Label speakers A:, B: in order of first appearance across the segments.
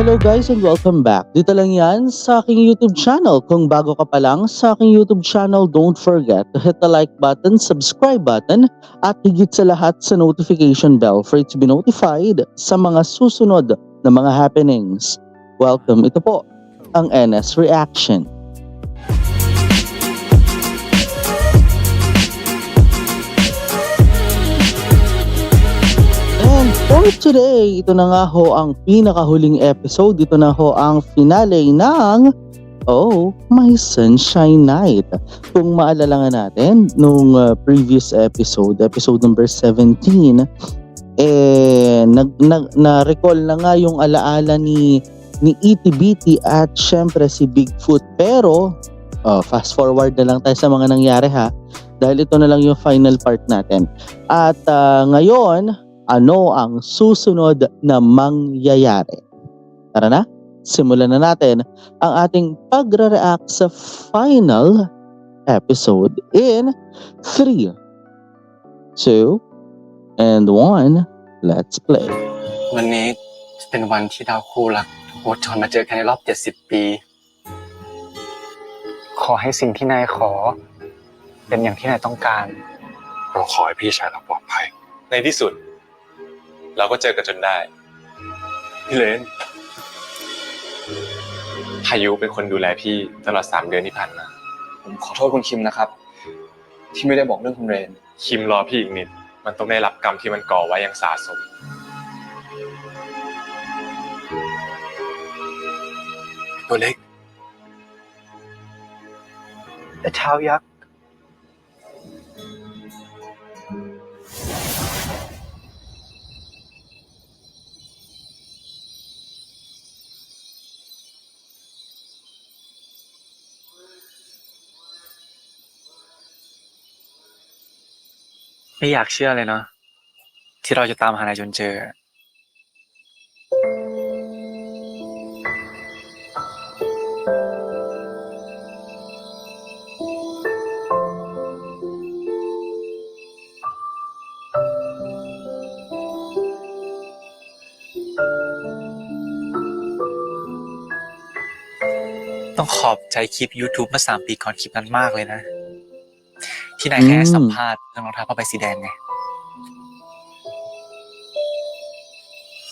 A: Hello guys and welcome back. Dito lang yan sa aking YouTube channel. Kung bago ka pa lang sa aking YouTube channel, don't forget to hit the like button, subscribe button, at higit sa lahat sa notification bell for it to be notified sa mga susunod na mga happenings. Welcome, ito po ang NS Reaction. And for today, ito na nga ho ang pinakahuling episode. Ito na ho ang finale ng My Sunshine Night. Kung maalala nga natin, nung previous episode number 17, na-recall na nga yung alaala ni ETBT at syempre si Bigfoot. Pero, fast forward na lang tayo sa mga nangyari ha. Dahil ito na lang yung final part natin. At ngayon, ano ang susunod na mangyayari? Tara na, simulan na natin ang ating pagre-react sa final episode in 3, 2, and 1. Let's play.
B: วันนี้เป็นวันที่เราคู่รักโคจรมาเจอกันในรอบ70 ปีขอให้สิ่งที่นายขอเป็นอย่างที่นายต้องการเราขอให้พี่ชายเราปลอดภัยในที่สุดเราก็เจอกันจนได้พี่เลนพายุเป็นคนดูแลพี่ตลอด3 เดือนที่ผ่านมาผมขอโทษคุณคิมนะครับที่ไม่ได้บอกเรื่องคุณเรนคิมรอพี่อีกนิดมันต้องได้รับกรรมที่มันก่อไว้อย่างสาสมตัวเล็กแต่เท้ายักษ์ไม่อยากเชื่อเลยเนาะที่เราจะตามหานายจนเจอต้องขอบใจคลิป YouTube เมื่อ3 ปีก่อนคลิปนั้นมากเลยนะที่นายแค่สัมภาษณ์เรื่องรองเท้าผ้าใบสีแดงไง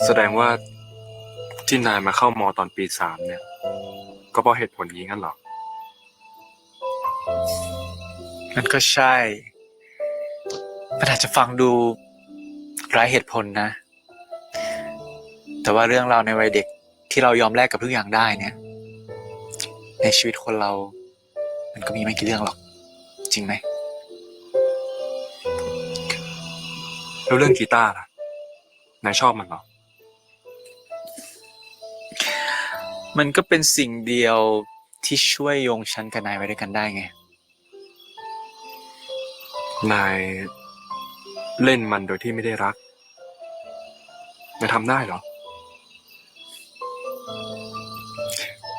B: แสดงว่าที่นายมาเข้ามอตอนปี 3เนี่ยก็เพราะเหตุผลนี้งั้นหรอมันก็ใช่มันอาจจะฟังดูไร้เหตุผลนะแต่ว่าเรื่องราวในวัยเด็กที่เรายอมแลกกับทุกอย่างได้เนี่ยในชีวิตคนเรามันก็มีไม่กี่เรื่องหรอกจริงไหมแล้วเรื่องกีตาร์ล่ะนายชอบมันเหรอมันก็เป็นสิ่งเดียวที่ช่วยโยงฉันกับนายไว้ด้วยกันได้ไงนายเล่นมันโดยที่ไม่ได้รักนายทำได้เหรอ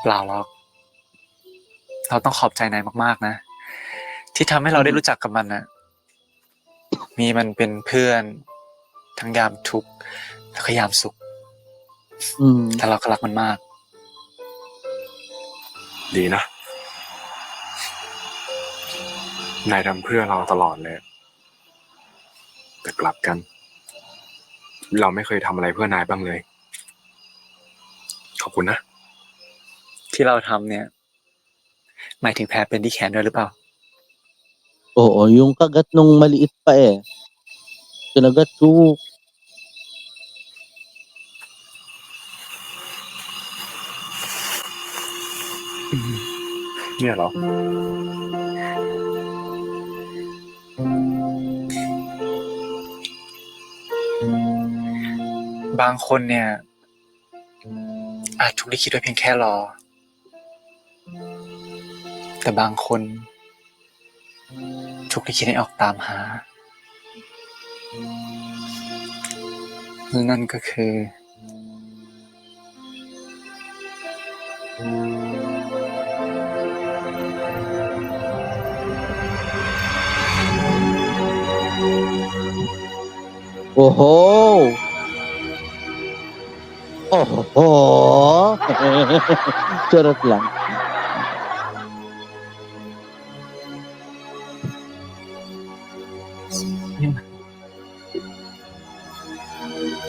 B: เปล่าหรอกเราต้องขอบใจนายมากๆนะที่ทำให้เราได้รู้จักกับมันนะมีมันเป็นเพื่อนทั้งยามทุกข์แล้วก็ยามสุขแต่เราก็รักมันมากดีนะนายทำเพื่อเราตลอดเลยแต่กลับกันเราไม่เคยทำอะไรเพื่อนายบ้างเลยขอบคุณนะที่เราทำเนี่ยหมายถึงแผลเป็นที่แขนด้วยหรือเปล่า
A: Oo, yung kagat nung maliit pa Kinagat ko.
B: เนี่ยเหรอ บางคนเนี่ยอาจถูกลิขิตไว้เพียงแค่รอแต่บางคนถูกลิขิตให้ออกตามหานั่นก็คือ
A: Oho! Oho! Charot lang.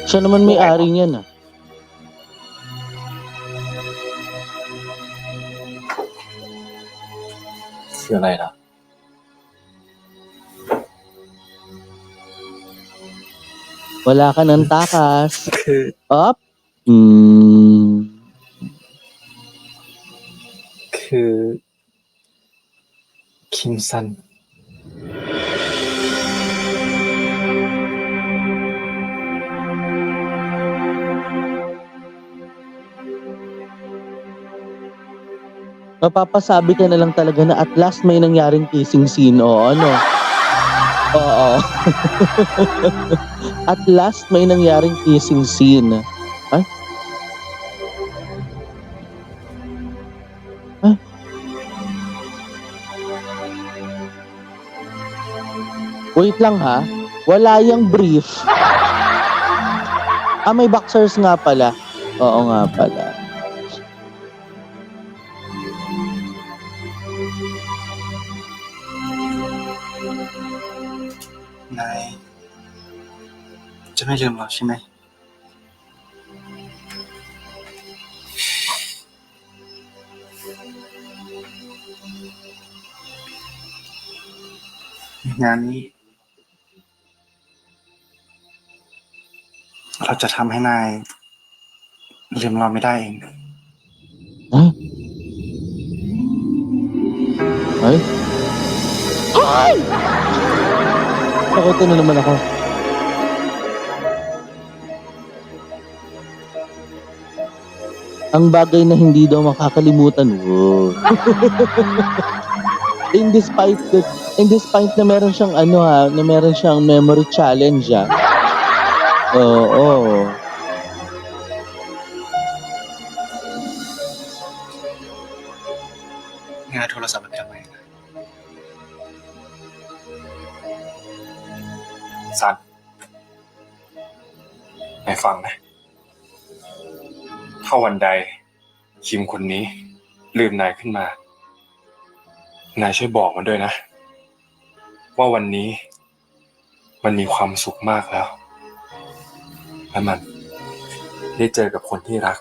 A: Siya naman may-ari niyan, ah.
B: Yun.
A: Wala ka ng takas.
B: คือ
A: Up.
B: คือคิมซัน
A: Mapapasabi ka na lang talaga na at last may nangyaring kissing scene, o ano? Oo. At last may nangyaring kissing scene. Ay? Ay? Wait lang ha. Wala yang brief. May boxers nga pala. Oo nga pala.
C: Này, จะไม่ลืมเราใช่ไหม งั้น เราจะทำให้นายลืมเราไม่ได้เอง
A: Ay? Ay! Nakuto na naman ako. Ang bagay na hindi daw makakalimutan. Wow. In despite na meron siyang na meron siyang memory challenge, ah. Oo.
C: Nga โทรศัพท์มันไปทำไม
B: ซันนายฟังนะ ถ้าวันใดคิมคนนี้ลืมนายขึ้นมา นายช่วยบอกมันด้วยนะ ว่าวันนี้มันมีความสุขมากแล้ว และมันได้เจอกับคนที่รัก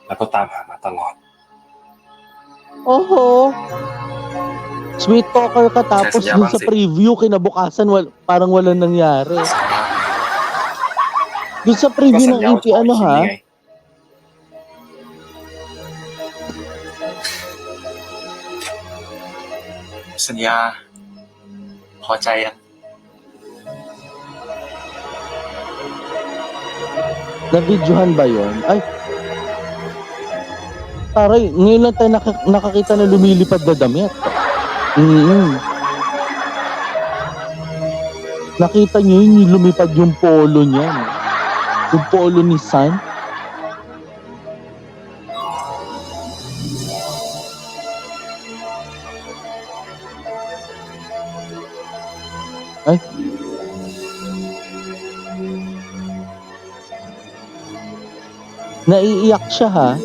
B: แล้วก็ตามหามาตลอด
A: Oho. Sweet talker ka tapos
B: Yes,
A: dun sa
B: yaman,
A: preview kinabukasan parang walang nangyari. Dun sa preview ng EP
B: ก็สัญญาว่าจะบอกไอ้คิมนี่ไง
C: สัญญา พอใจยัง
A: Na-videohan ba yun? Ay! Taray, ngayon lang tayo nakakita na lumilipad na damit. Nakita niyo yun, yung lumipad yung polo niya. Yung polo ni San. Ay! Naiiyak siya, ha?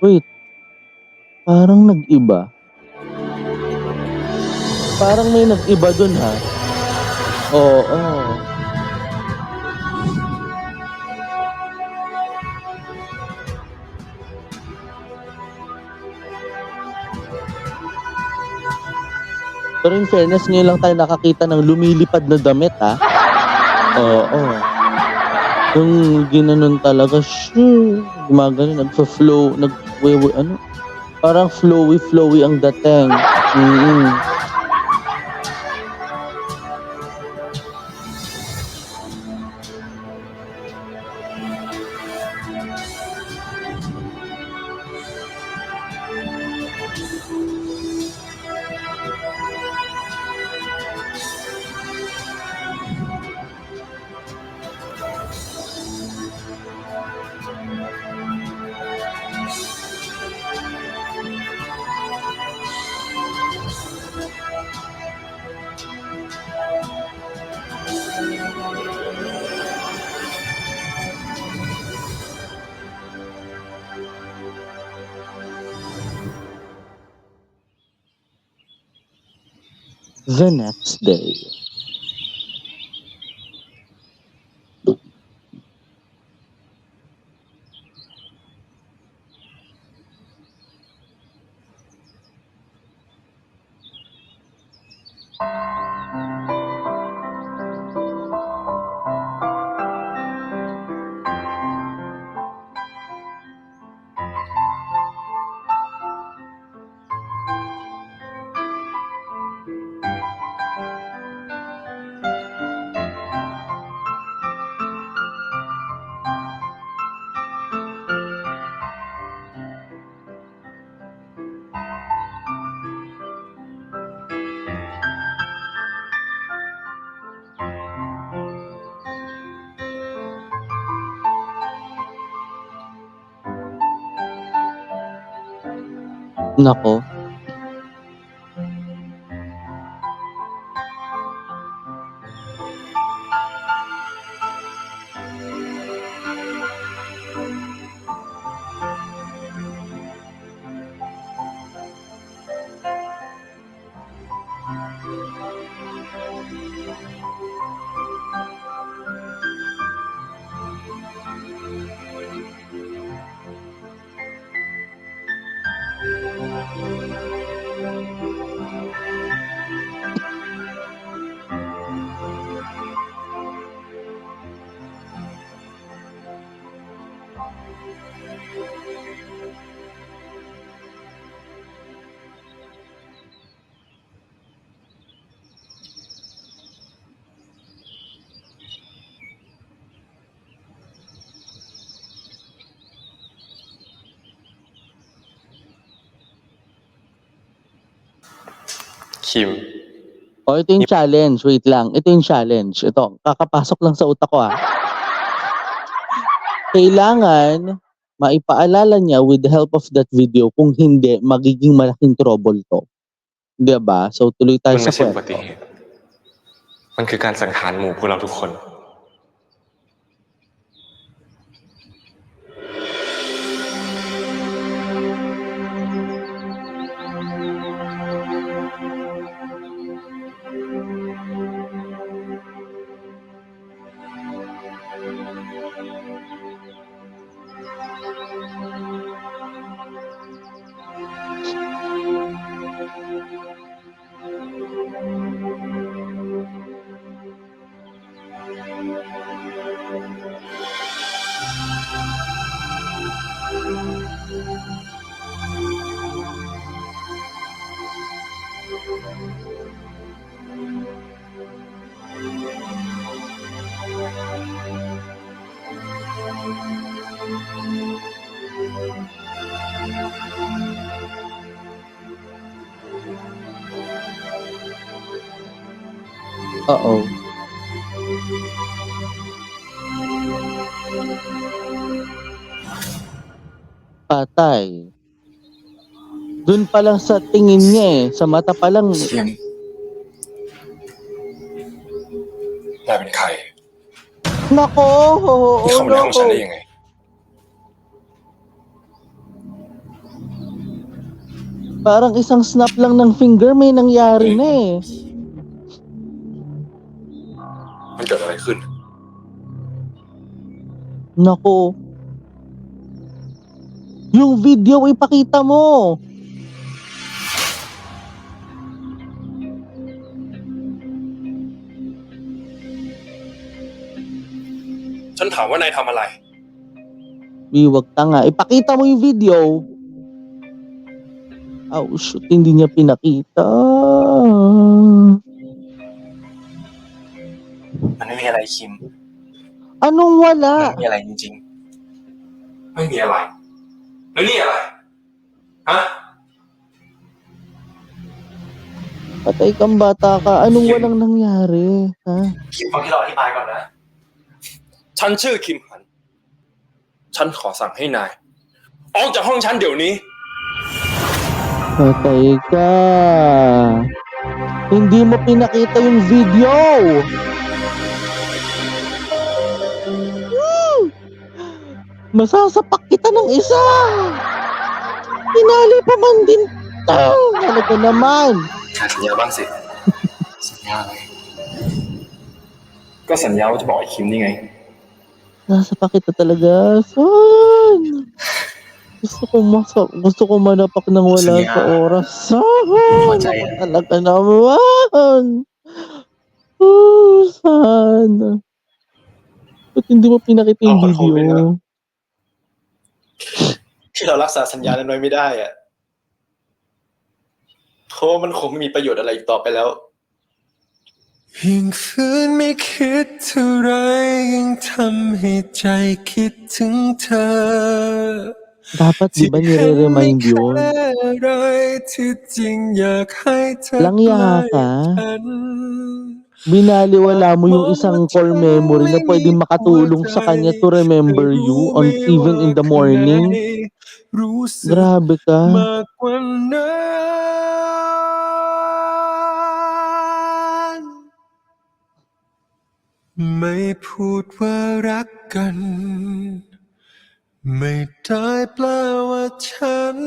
A: Wait, parang nag-iba. Parang may nag-iba dun, ha? Oo. Pero in fairness, ngayon lang tayo nakakita ng lumilipad na damit, ha? Oo. Yung ginanon talaga, shoo, gumagano, nagfa-flow, parang flowy ang dating. the next day. Nako,
D: Kim,
A: ito yung challenge. Wait lang. Ito yung challenge. Ito, kakapasok lang sa utak ko Kailangan maipaalala niya with the help of that video. Kung hindi, magiging malaking trouble to. Diba? So, tuloy tayo
D: มัน
A: sa
D: ไม่ใช่อุ
A: kwento.
D: บัติเหตุ มันคือการสังหารหมู่พวกเราทุกคน
A: Oo. Patay. Dun pa lang sa tingin niya sa mata pa lang.
C: คิมนายเป็นใคร
A: Nako!
C: นี่เข้ามาในห้องฉันได้ยังไง
A: Parang isang snap lang ng finger may nangyari na
C: มันเกิดอะไรขึ้น
A: Nako. Yung video ipakita mo.
C: ฉันถามว่านายทำอะไร
A: Wag tanga. Ipakita mo yung video. Oh, shoot. Hindi niya pinakita.
C: มันไม่มีอะไรคิม
A: Anong
C: มัน
A: wala?
C: ไม่มีอะไรจริงๆ ไม่มีอะไร แล้วนี่อะไร ฮะ
A: Patay kang bata ka. Anong walang nangyari? Ha?
C: คิมฟังที่เราอธิบายก่อนนะ ฉันชื่อคิมหัน ฉันขอสั่งให้นาย ออกจากห้องฉันเดี๋ยวนี้
A: Patay ka. Hindi mo pinakita yung video. Masasapak kita ng isa. Pinali pa man din. Talaga naman.
C: ขาดสัญญาบ้างสิ
B: ญาเลย
C: ก็สัญญาว่าจะบอกไอ้คิมนี่ไง
A: Nasa pa kita talaga, San. Gusto ko manapak ng wala
B: Sige
A: sa
B: nga.
A: oras, San.
B: Paoใจ
A: Ako
B: อะ
A: talaga naman. San. Ba't hindi mo pinakita yung
C: เอาขอโทษ
A: video?
C: ด้วยนะ ที่เรารักษาสัญญานั้นไว้ไม่ได้อะเพราะว่ามันคงไม่มีประโยชน์อะไรอีกต่อไปแล้ว
E: ยิ่งฝืนไม่คิดเท่าไรยิ่งทำให้ใจคิดถึงเธอ
A: Dapat di ba nire-remind yun?
E: อะไรที่จริงอยากให้เธอ
A: Langya
E: ใกล้
A: ka.
E: ฉัน
A: Binaliwala mo yung isang core memory na pwedeng makatulong sa kanya to remember you on even in the morning.
E: รู้สึก
A: Grabe ka.
E: มากกว่านั้นไม่พูดว่ารักกัน ไม่ได้แปลว่าฉัน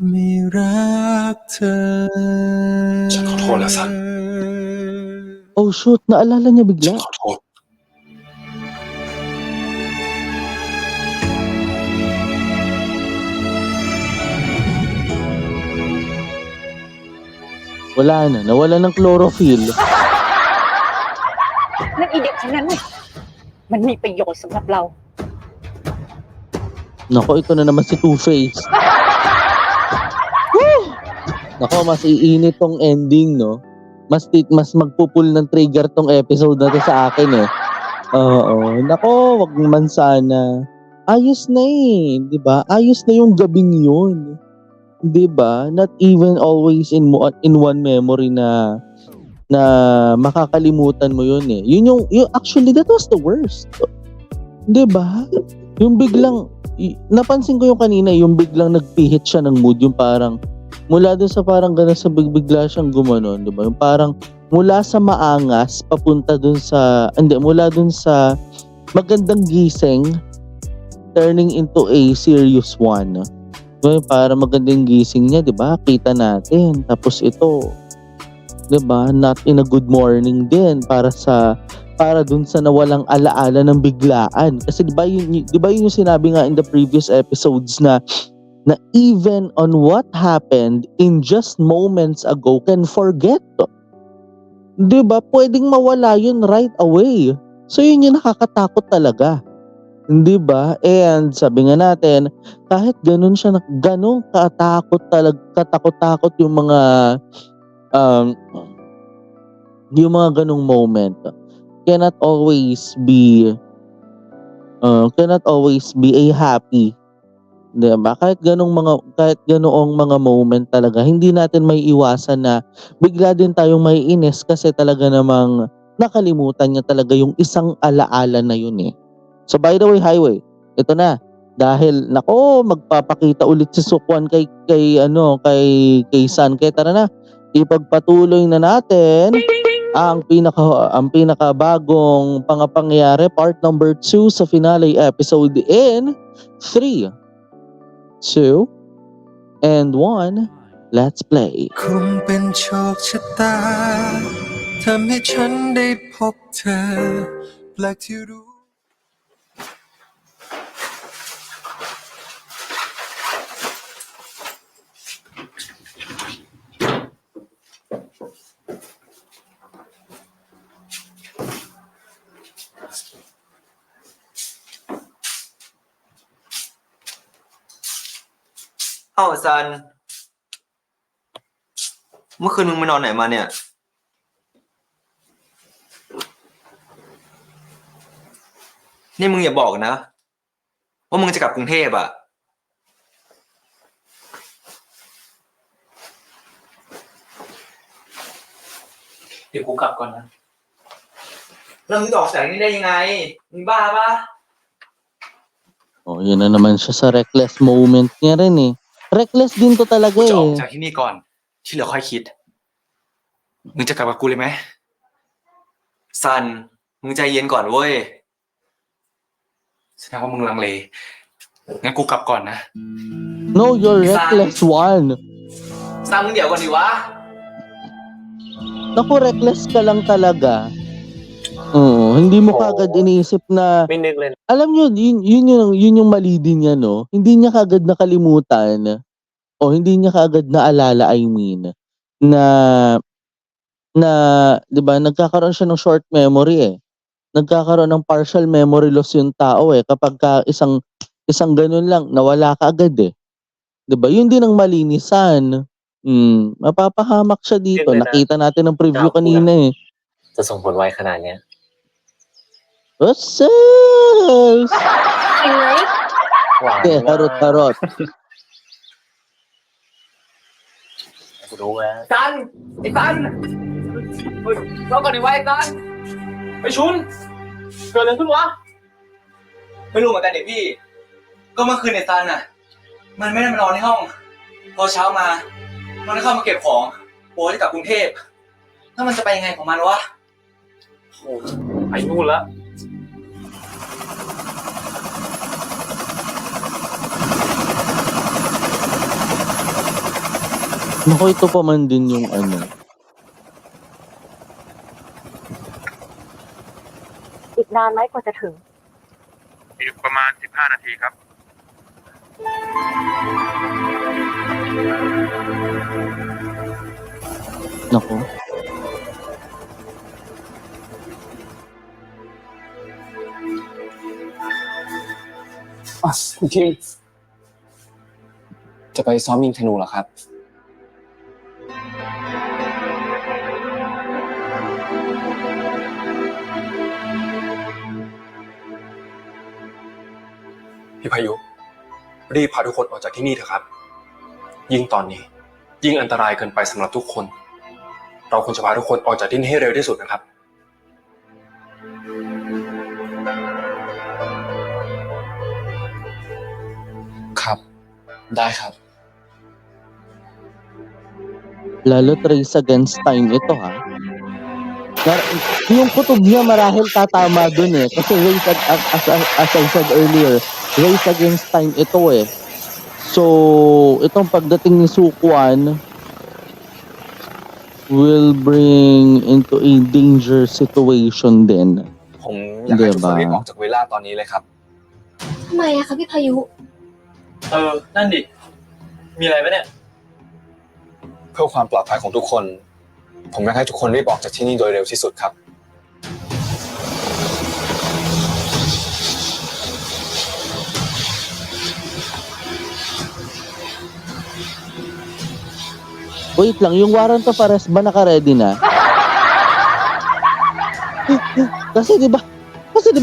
E: ไม่รักเธอ
C: ฉันขอโทษนะสัน
A: Oh shoot, naalala niya
C: ฉัน
A: bigla.
C: ขอโทษ
A: Wala na, nawala ng chlorophyll.
F: นั่นอีเด็กคนนั้นน่ะมันมีประโยชน์สำหรับเรา
A: Nako, ito na naman si Two-Face. Woo! Nako, mas iinit tong ending, no? Mas magpupul ng trigger tong episode na to sa akin, eh. Oo. Nako, wag naman sana. Ayos na eh, di ba? Ayos na yung gabing yun. Di ba? Not even always in one memory na makakalimutan mo yun eh. Yun actually, that was the worst. Di ba? Yung biglang, napansin ko yung kanina, yung biglang nagpihit siya ng mood, yung parang, mula dun sa parang gano'n sa bigla siyang gumanon, di ba? Yung parang, mula sa maangas, papunta dun sa, mula dun sa magandang gising, turning into a serious one. Diba? Para magandang gising niya, di ba? Kita natin. Tapos ito, di ba? Not in a good morning din, para dun sa nawalang alaala ng biglaan. Kasi di ba yun yung sinabi nga in the previous episodes na even on what happened in just moments ago can forget. Di ba? Pwedeng mawala yun right away. So yun yung nakakatakot talaga. Di ba? And sabi nga natin, kahit ganun siya, ganun katakot-takot yung mga ganung moment. Cannot always be a happy. Diba? Kahit ganoong mga moment talaga, hindi natin may iwasan na bigla din tayong maiinis kasi talaga namang nakalimutan niya talaga yung isang alaala na yun eh. So by the way, Highway, ito na. Dahil magpapakita ulit si Sukwan kay San. Kaya tara na, ipagpatuloy na natin ang pinakabagong pangyayari, part number 2 sa finale episode in 3, 2, and 1. Let's play.
E: คงเป็นโชคชะตาทำให้ฉันได้พบเธอแปลกที่รู้
G: เอ้าซัน เมื่อคืนมึงไปนอนไหนมาเนี่ย นี่มึงอย่าบอกนะ ว่ามึงจะกลับกรุงเทพอ่ะ
B: เดี๋ยวกูกลับก่อนนะ
G: แล้วมึงจะออกจากนี่ได้ยังไง มึงบ้าปะ
A: Oh, yun na naman siya sa reckless moment niya rin eh. Reckless din to talaga
B: กูจะออก
A: eh.
B: จากที่นี่ก่อน ที่เหลือค่อยคิด มึงจะกลับกับกูเลยไหม
G: ซัน มึงใจเย็นก่อนเว้ย
B: แสดงว่ามึงลังเล งั้นกูกลับก่อนนะ
A: No, you're reckless one.
G: ซันมึงเดี๋ยวก่อนดิวะ
A: Naku, reckless ka lang talaga. Oo, hindi mo kagad iniisip na,
C: ไม่นึกเลยนะ
A: alam nyo, yun yung mali din niya, no? Hindi niya kagad nakalimutan, o hindi niya kagad naalala, I mean, na, di ba, nagkakaroon siya ng short memory eh. Nagkakaroon ng partial memory loss yung tao eh. Kapag isang ganun lang, nawala ka agad eh. Di ba? Yun din ang malinisan. Mapapahamak siya dito.
C: Yun na.
A: Nakita natin ng preview
C: Naku.
A: kanina eh.
C: จะส่งผลไวขนาดเนี้ย
A: What's up?
F: จริงไหม
C: หวาน
A: Eh,
C: มาก
A: harot-harot.
C: กูรู้แล้ว
G: ซัน ไอ้ซันเฮ้ยรอก่อนดิวะไอ้ซัน
C: ไอ้ชุน เกิดอะไรขึ้นวะ
G: ไม่รู้เหมือนกันเด็กพี่ ก็เมื่อคืนไอ้ซันอ่ะ มันไม่ได้มานอนในห้อง พอเช้ามา มันก็เข้ามาเก็บของโอ้ยกลับกรุงเทพถ้ามันจะไปยังไงของมันวะ
C: โอ้ไปนู่นละ
A: Naku, ito pa man din yung ano.
F: อีกนานไหมกว่าจะถึง
H: อีกประมาณ 15 นาทีครับ
A: Naku.
I: Ah, คุณคิมจะไปซ้อมยิงธนูเหรอครับ
C: พี่พายุ รีบพาทุกคนออกจากที่นี่เถอะครับ ยิ่งตอนนี้ ยิ่งอันตรายเกินไปสำหรับทุกคน เราควรจะพาทุกคนออกจากที่นี่ให้เร็วที่สุดนะครับ
I: ครับ ได้ครับ
A: Lalo't race against time ito ha. Yung kutob niya marahil tatama dun eh. Kasi as I said earlier, race against time ito eh. So, itong pagdating ni Sukuan will bring into a danger situation din.
I: ผมอยากให้ทุกคน
A: Diba?
I: รีบออกจากเวลาตอนนี้เลยครับ
F: ทำไมอะคะพี่พายุ
G: นั่นดิ มีอะไรปะเนี่ย
I: เพื่อความปลอดภัยของทุกคน ผมอยากให้ทุกคนรีบออกจากที่นี่โดยเร็วที่สุดครับ
A: Wait lang, yung warrant of arrest ba naka-ready na? Kasi 'di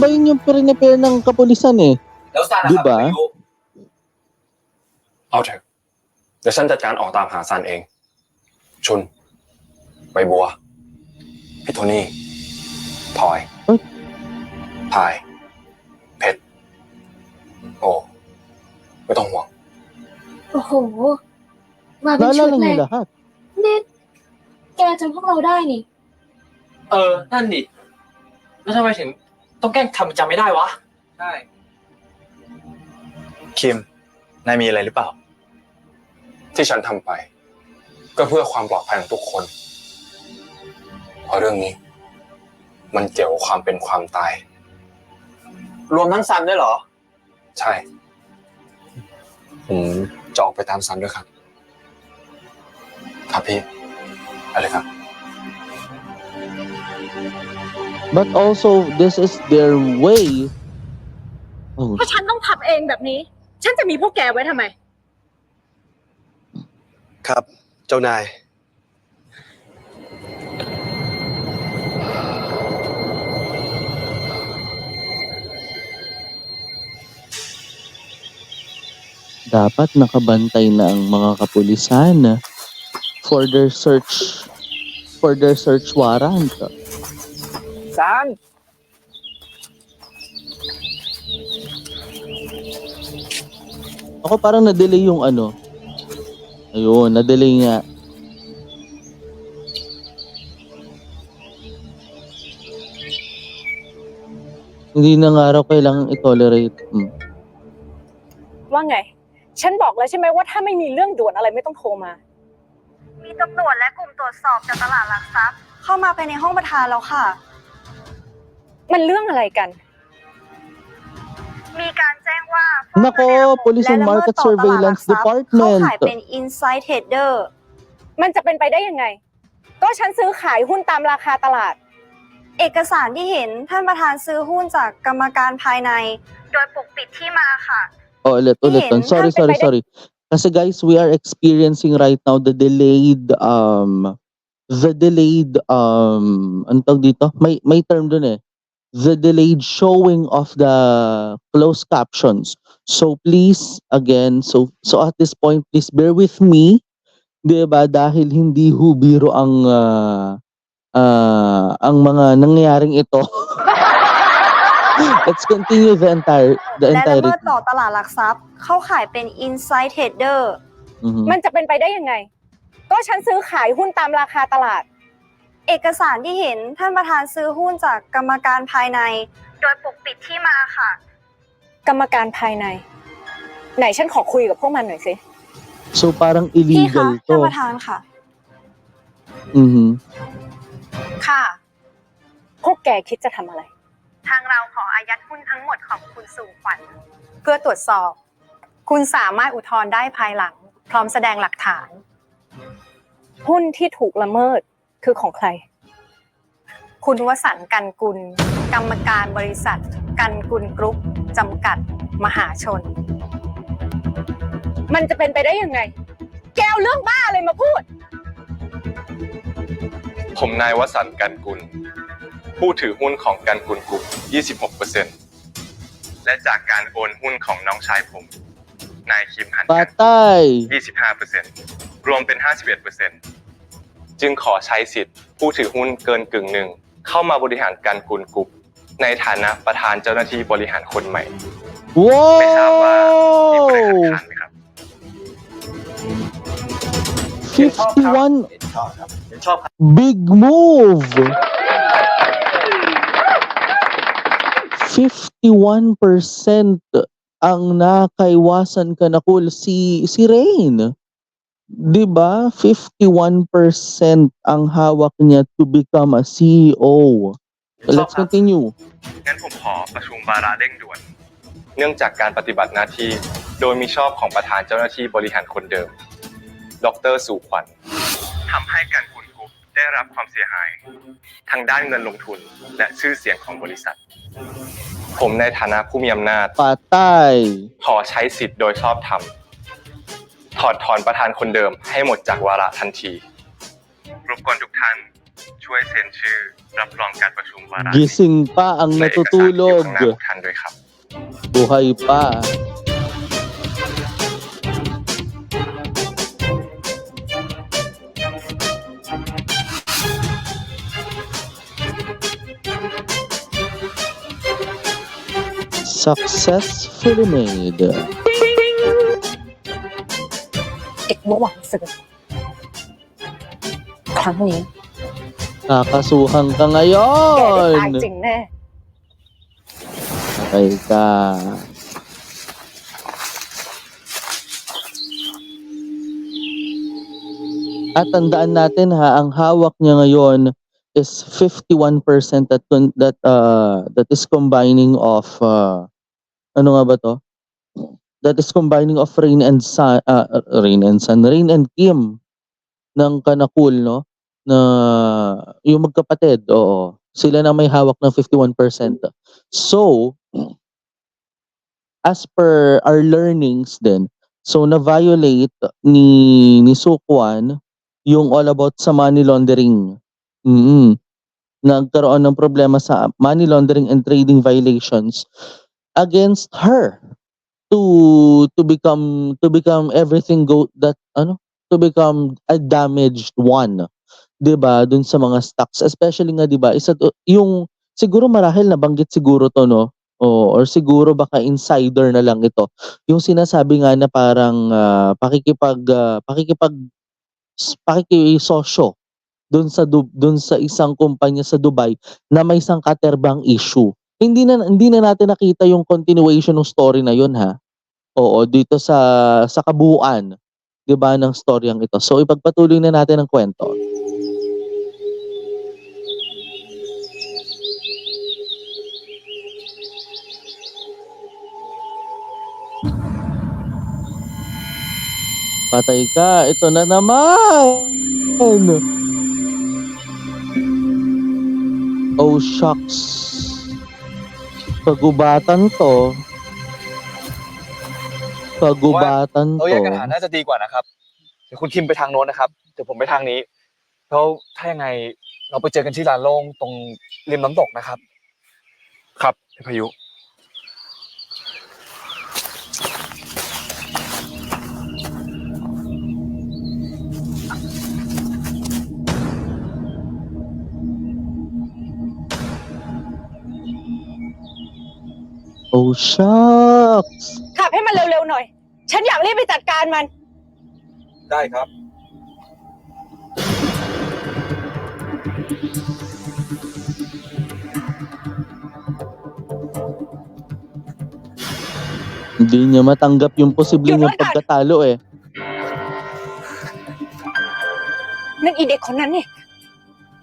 A: ba yun yung prepare ng kapulisan eh.
G: แล้วซันอะครับ
A: Diba?
G: ไม่รู้
C: เอาเถอะ เดี๋ยวฉันจัดการออกตามหาซันเอง ชุน ใบบัว พี่โทนี่พลอย
A: เอ้ย
C: พาย เพชร โอ้ไม่ต้องห่วง
F: โอ้โห มาเป็นชุด
A: Naalala
F: เล
A: niyo
F: ย
A: lahat.
F: นี่แกจำพวกเราได้นี่
G: นั่นดิ แล้วทำไมถึงต้องแกล้งทำจำไม่ได้วะ ใช่
I: คิม นายมีอะไรหรือเปล่า
C: ที่ฉันทำไป ก็เพื่อความปลอดภัยของทุกคน เพราะเรื่องนี้ มันเกี่ยวกับความเป็นความตาย
G: รวมทั้งซันด้วยเหรอ
C: ใช่ ผมจะออกไปตามซันด้วยครับ ครับพี่อะไรครับ
A: But also, this is their way. Oh,
F: เพราะฉันต้องทำเองแบบนี้ ฉันจะมีพวกแกไว้ทำไม
J: ครับ เจ้านาย
A: dapat nakabantay na ang mga kapulisan for their search warrant.
G: ซัน
A: Ako parang na-delay yung ano. Ayun, na-delay nga. Hindi na nga raw kailangang i-tolerate.
F: ว่าไง ฉันบอกแล้วใช่ไหมว่าถ้าไม่มีเรื่องด่วนอะไรไม่ต้องโทรมา
J: มีตำรวจและกลุ่มตรวจสอบจากตลาดหลักทรัพย์ เข้ามาภายในห้องประธานแล้วค่ะ
F: มันเรื่องอะไรกัน
J: มีการแจ้งว่า
A: Nako, Police and Market Surveillance
J: เข้า
A: Department.
J: ขายเป็น inside trader
F: มันจะเป็นไปได้ยังไง ก็ฉันซื้อขายหุ้นตามราคาตลาด
J: เอกสารที่เห็นท่านประธานซื้อหุ้นจากกรรมการภายใน โดยปกปิดที่มาค่ะ
A: Oh, ulit. Sorry. Kasi guys, we are experiencing right now the delayed, ano tawag dito? May term dun eh. The delayed showing of the closed captions. So please, again, so at this point, please bear with me. Diba? Dahil hindi ho biro ang mga nangyayaring ito. Let's continue the
J: และละเมิ
A: entirety.
J: ดต่อตลาดหลักทรัพย์ เข้าขายเป็น inside trader
A: Mhm.
F: มันจะเป็นไปได้ยังไง ก็ฉันซื้อขายหุ้นตามราคาตลาด
J: เอกสารที่เห็นท่านประธานซื้อหุ้นจากกรรมการภายใน โดยปกปิดที่มาค่ะ
F: กรรมการภายใน ไหนฉันขอคุยกับพวกมันหน่อยสิ
A: So parang
J: พี่คะ
A: illegal
J: ท่าน
A: to.
J: ประธานค่ะ
A: Mhm.
J: ค่ะ
F: พวกแกคิดจะทำอะไร
J: ทางเราขออายัดหุ้นทั้งหมดของคุณสู่ขวัญเพื่อตรวจสอบ คุณสามารถอุทธรณ์ได้ภายหลัง พร้อมแสดงหลักฐาน
F: หุ้นที่ถูกละเมิดคือของใคร
J: คุณวสันต์กันกุล กรรมการบริษัท กันกุลกรุ๊ปจำกัด มหาชน
F: มันจะเป็นไปได้ยังไง แกเอาเรื่องบ้าอะไรมาพูด
D: ผมนายวสันต์กันกุล ผู้ถือหุ้นของกันกุลกรุ๊ป 26% และจากการโอนหุ้นของน้องชายผม นายคิมฮันกัน
A: Patay.
D: 25%รวมเป็น 51%จึงขอใช้สิทธิ์ผู้ถือหุ้นเกินกึ่งหนึ่งเข้ามาบริหารกันกุลกรุ๊ปในฐานะประธานเจ้าหน้าที่บริหารคนใหม่ ไม่ทราบว่ามีคนไหนคัดค้านไหมครับ
A: 51 big move. 51% ang nakaiwasan kanakul si Rain. 'Di ba? 51% ang hawak niya to become a CEO. Let's continue.
D: งั้นผมขอประชุมวาระเร่งด่วน เนื่องจากการปฏิบัติหน้าที่โดยมิชอบของประธานเจ้าหน้าที่บริหารคนเดิม ดร.สู่ขวัญทำให้การกุลกรุ๊ปได้รับความเสียหายทางด้านเงินลงทุนและชื่อเสียงของบริษัท ผมในฐานะผู้มีอำนาจ
A: Patay.
D: ขอใช้สิทธิ์โดยชอบธรรม ถอดถอนประธานคนเดิมให้หมดจากวาระทันทีรบกวนทุกท่านช่วยเซ็นชื่อรับรองการประชุมวาระ
A: Gising pa ang
D: และเอกสารที่อยู่
A: natutulog.
D: ข้างหน้าทุกท่านด้วยครับ
A: Buhay pa. Successfully made.
F: เด็กเมื่อหวังสึกครั้งนี้
A: Kakasuhan ka
F: แกได้ตาย
A: ngayon.
F: จริงแน่
A: Patay ka. At tandaan natin ha, ang hawak niya ngayon is 51% that is combining of ano nga ba to? That is combining of Rain and Kim ng Kanakul, no? Na yung magkapatid, oo. Sila na may hawak ng 51%. So, as per our learnings din, so na-violate ni Sukwan yung all about sa money laundering. Nagkaroon ng problema sa money laundering and trading violations against her to become everything to become a damaged one, 'di ba, dun sa mga stocks, especially nga 'di ba yung siguro marahil nabanggit siguro to, no, or siguro baka insider na lang ito, yung sinasabi nga na parang pakikisosyo dun sa isang kumpanya sa Dubai na may sangkaterbang issue. Hindi na natin nakita yung continuation ng story na yun, ha. Oo, dito sa kabuuan 'di ba, ng storyang ito. So ipagpatuloy na natin ang kwento. Patay ka, ito na naman. Oh shucks. Pagubatan to.
I: เอาแยกกันหาน่าจะดีกว่านะครับ เดี๋ยวคุณคิมไปทางโน้นนะครับ เดี๋ยวผมไปทางนี้ แล้วถ้ายังไงเราไปเจอกันที่ลานโล่งตรงริมน้ำตกนะครับ
C: ครับพี่พายุ
A: Oh shucks.
F: ขับให้มันเร็วๆหน่อย ฉันอยากรีบไปจัดการมัน
C: ได้ครับ
A: Hindi niya matanggap yung posibleng yung pagkatalo eh.
F: นั่นอีเด็กคนนั้นนี่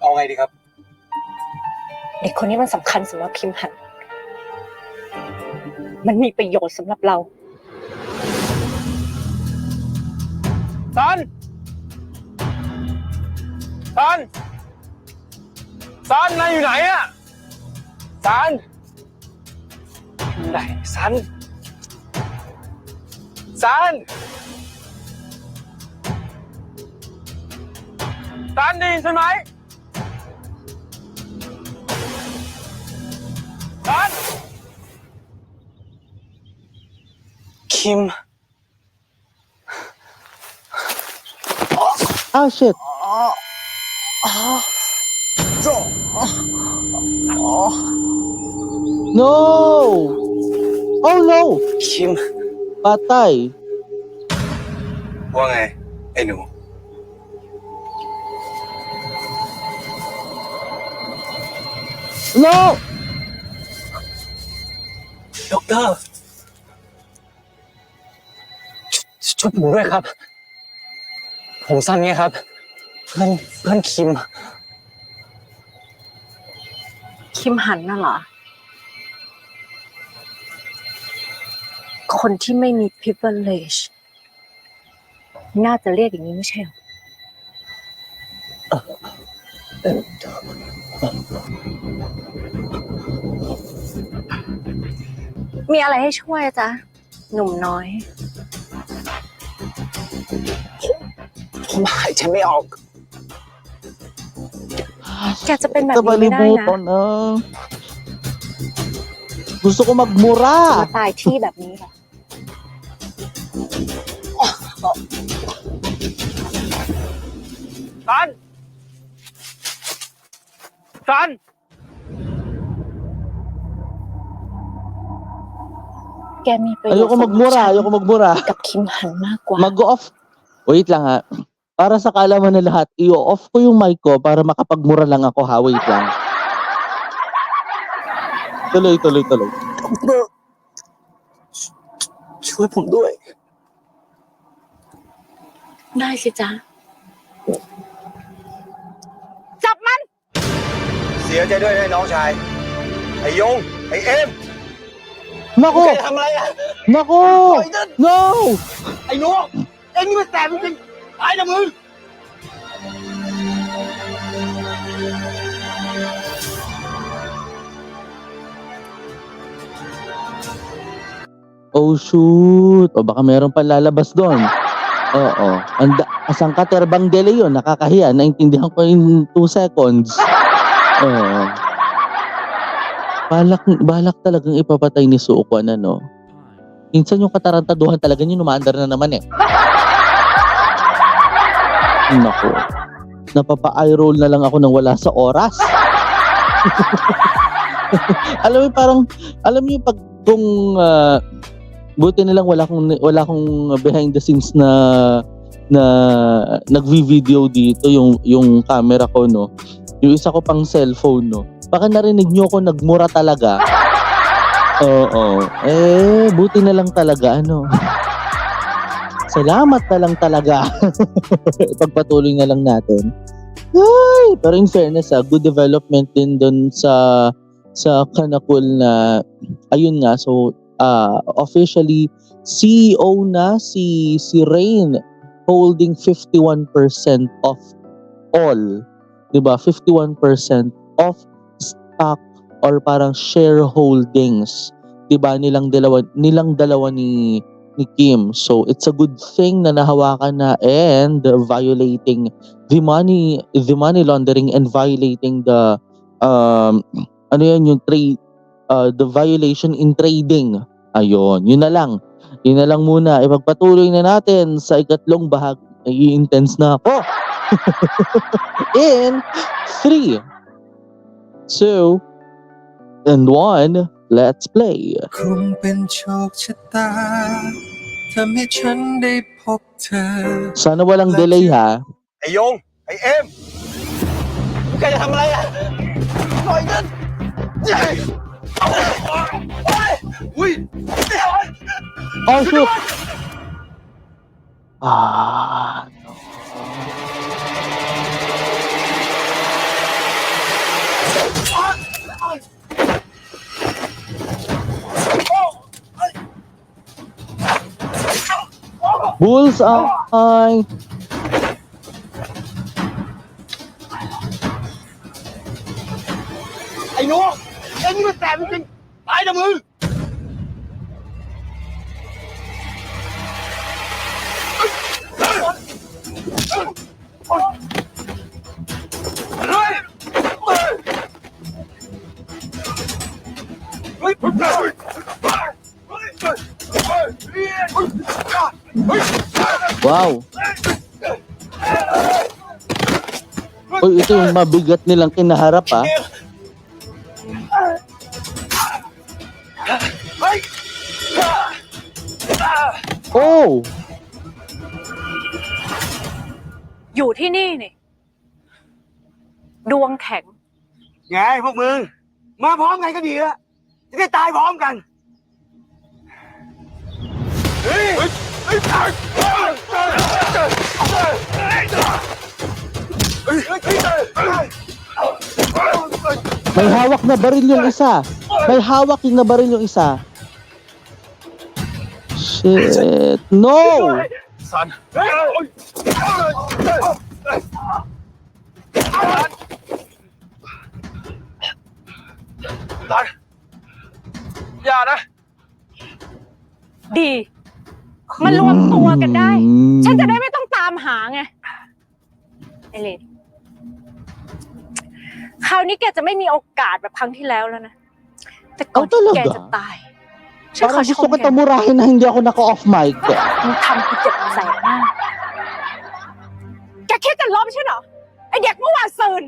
C: เอาไงดีครับ
F: เด็กคนนี้มันสำคัญสำหรับคิมหัน มันมีประโยชน์สำหรับเรา
C: ซัน ซัน ซัน นายอยู่ไหนอะซันอยู่ไหนซัน ซัน ซันได้ยินใช่ไหมซัน คิม
A: Ah shit. No! Oh no!
C: คิม
A: Patay.
C: ว่าไง ไอ้หนู
A: No!
G: ด็อกเตอร์ช่วยผมด้วยครับ ผมซันไงครับ เพื่อนคิม
J: คิมหันน่ะเหรอ คนที่ไม่มี privilege น่าจะเรียกอย่างนี้ไม่ใช่หรอ มีอะไรให้ช่วยจ๊ะ หนุ่มน้อย
G: ผมหายใจไม่ออก
J: แกจะเป็นแบบนี้ไม่ได้นะ
A: Nakalimutan na. Gusto ko
J: มา
A: magmura.
J: ตายที่แบบนี้เหรอ
C: ซัน ซัน
J: แกมีประโยชน์
A: Ayoko magmura, ayoko magmura.
J: กับคิมหันมากกว่า
A: Mag-off. Wait lang ha. Para sa kaalaman na lahat, i-off ko yung mic ko para makapagmura lang ako ha. Wait lang. Tuloy.
G: ช่วยผมด้วย
J: ได้สิจ๊ะ
F: จับมัน
I: เสียใจด้วยนะน้องชาย ไอ้ยง ไอ้เอ็ม
A: Nako!
G: แกทำอะไรอ่ะ
A: Nako! No!
G: ไอ้หนูเอ็งนี่มันแสบจริงๆตายนะมึง
A: Oh shoot! O baka meron pa lalabas doon. Oo. Asang katerbang delay yun. Nakakahiya. Naintindihan ko in 2 seconds. Oo. Balak talagang ipapatay ni Suokwan, ano? Minsan yung katarantaduhan talaga niya umaandar na naman eh. Naku. Napapa-eye roll na lang ako nang wala sa oras. Alam mo parang, alam mo yung pag kung buti na lang wala akong behind the scenes na nagvi-video dito yung camera ko, no. Yung isa ko pang cellphone, no. Baka narinig nyo ako nagmura talaga. Oo. Buti na lang talaga, ano. Salamat na lang talaga. Ipagpatuloy na lang natin. Ay, pero in fairness, good development din dun sa Kanakul na, ayun nga, so, officially, CEO na si Rain, holding 51% of all, diba? 51% of stock or parang shareholdings, diba? Nilang dalawa ni Kim. So it's a good thing na nahawakan na and violating the money laundering and violating the ano yan, yung trade, the violation in trading. Ayun, yun na lang muna. Ipagpatuloy na natin sa ikatlong bahagi. I-intense na ako. In 3, 2, and 1, let's play.
E: คงเป็นโชคชะตาทำให้ฉันได้พบเธอ
A: Sana walang delay ha.
I: ไอ้ยง ไอ้เอ็มแกจะทำอะไรอ่ะปล่อยฉันอุ้ย
A: Oh shoot! Ah, no. Bullseye!
I: Ai nó, em như mà tèm cái ai đâu mư.
A: Wow! Uy, ito yung mabigat nilang kinaharap ha. Oh!
F: อยู่ที่นี่นี่ ดวงแข็ง
I: ไงพวกมึง มาพร้อมกันก็ดีละจะได้ตายพร้อมกัน
A: May hawak na baril yung isa. May hawak yung na baril yung isa. Shit. No!
I: Son. Son. อย่านะ
F: ดี มารวมตัวกันได้ ฉันจะได้ไม่ต้องตามหาไง ไอเลนคราวนี้แกจะไม่มีโอกาสแบบครั้งที่แล้วแล้วนะ แต่ก่อนที่แกจะตาย ฉันขอ
A: Parang
F: ช
A: gusto
F: ม
A: ko
F: แก
A: tamurahin na hindi ako naka-off mic.
F: มึงทำกูเจ็บแสบมาก แกคิดจะล้มใช่เหรอ ไอเด็กเมื่อวานซืน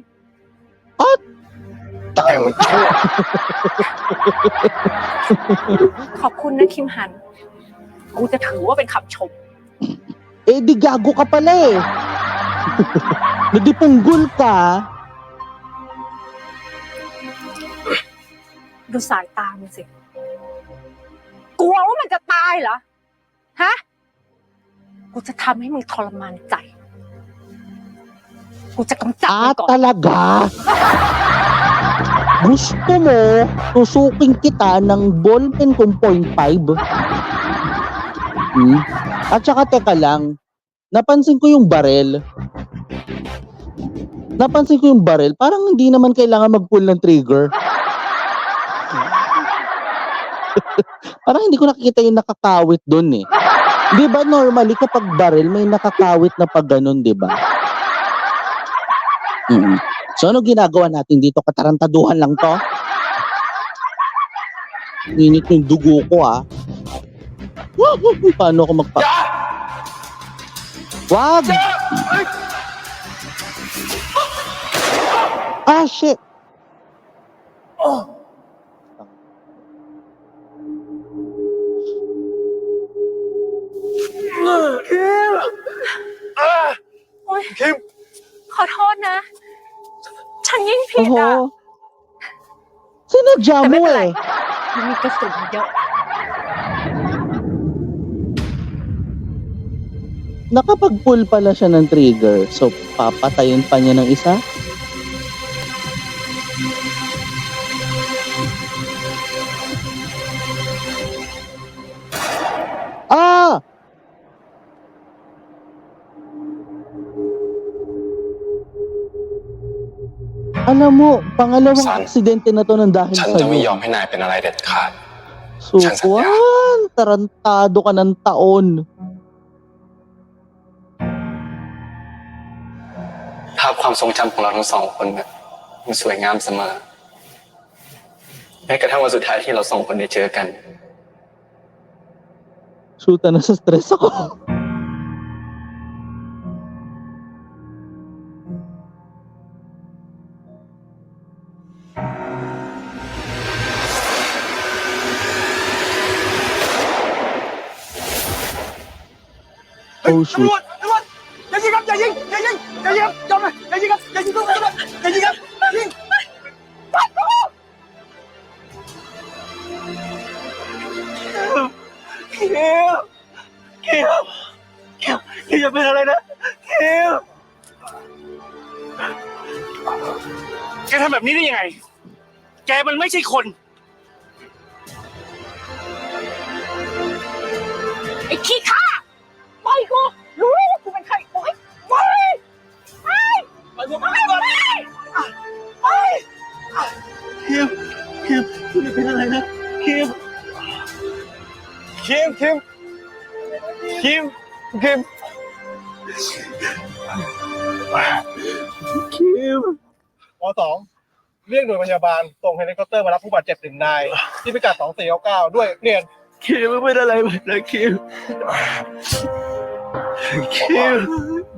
F: ขอบคุณนะคิมหัน กูจะถือว่าเป็นคำชม
A: Eh di gago ka pala eh. Nadipunggol ka.
F: ดูสายตามันสิ กลัวว่ามันจะตายเหรอ ฮะ กูจะทำให้มึงทรมานใจ กูจะกำจัดมันก่อน
A: Talaga? Gusto mo tusukin kita ng ballpen kung 0.5? At saka teka lang, napansin ko yung barrel. Parang hindi naman kailangan mag-pull ng trigger. Parang hindi ko nakikita yung nakakawit dun eh. Di ba normally kapag barrel may nakakawit na pag ganun, di ba? So ano ginagawa natin dito? Katarantaduhan lang to? Init yung dugo ko ah. Paano ako magpa... Wag! Ah, shit!
I: Kim
F: ขอโทษนะ ฉันยิ่งผิดอ่ะ
A: Oo. Sinadya
F: แต่
A: mo
F: ไม่เป็นไร
A: eh.
F: มันมีกระสุนเยอะ
A: Nakapag-pull pala siya ng trigger. So, papatayin pa niya ng isa? Ah! Alam mo, pangalawang
C: San,
A: aksidente na to ng dahil
C: ฉัน
A: sa
C: จะไม่ย
A: iyo.
C: อมให้นายเป็นอะไรเด็ดขาด
A: Sukwan, tarantado ka ng taon.
C: ภาพความทรงจำของเราทั้งสองคนเนี่ยมันสวยงามเสมอแม้กระทั่งวันสุดท้ายที่เราสองคนได้เจอกัน
A: Shoot na sa stress ako. Oh shoot.
G: อย่ายิงครับอย่ายิงอย่ายิงอย่ายิงครับยอมเลยอย่ายิงครับอย่ายิงทุกคนครับอย่ายิงครับยิงคิวคิวคิวคิวอย่าเป็นอะไรนะคิวแกทำแบบนี้ได้ยังไงแกมันไม่ใช่คนไอ้ขี้ข้าปล่อยกูรู้ว่ากูเป็นใครปล่อยปล่อยปล่อยกูไม่ปล่อยคิมคิมคิมเป็นอะไรนะคิมคิมคิมคิมคิมคิม
K: 2 เรียกหน่วยพยาบาลส่งเฮลิคอปเตอร์มารับผู้บาดเจ็บ1 นาย ที่พิกัด 2499 ด้วยเรียน
G: คิมไม่เป็นอะไรเลยคิมคิม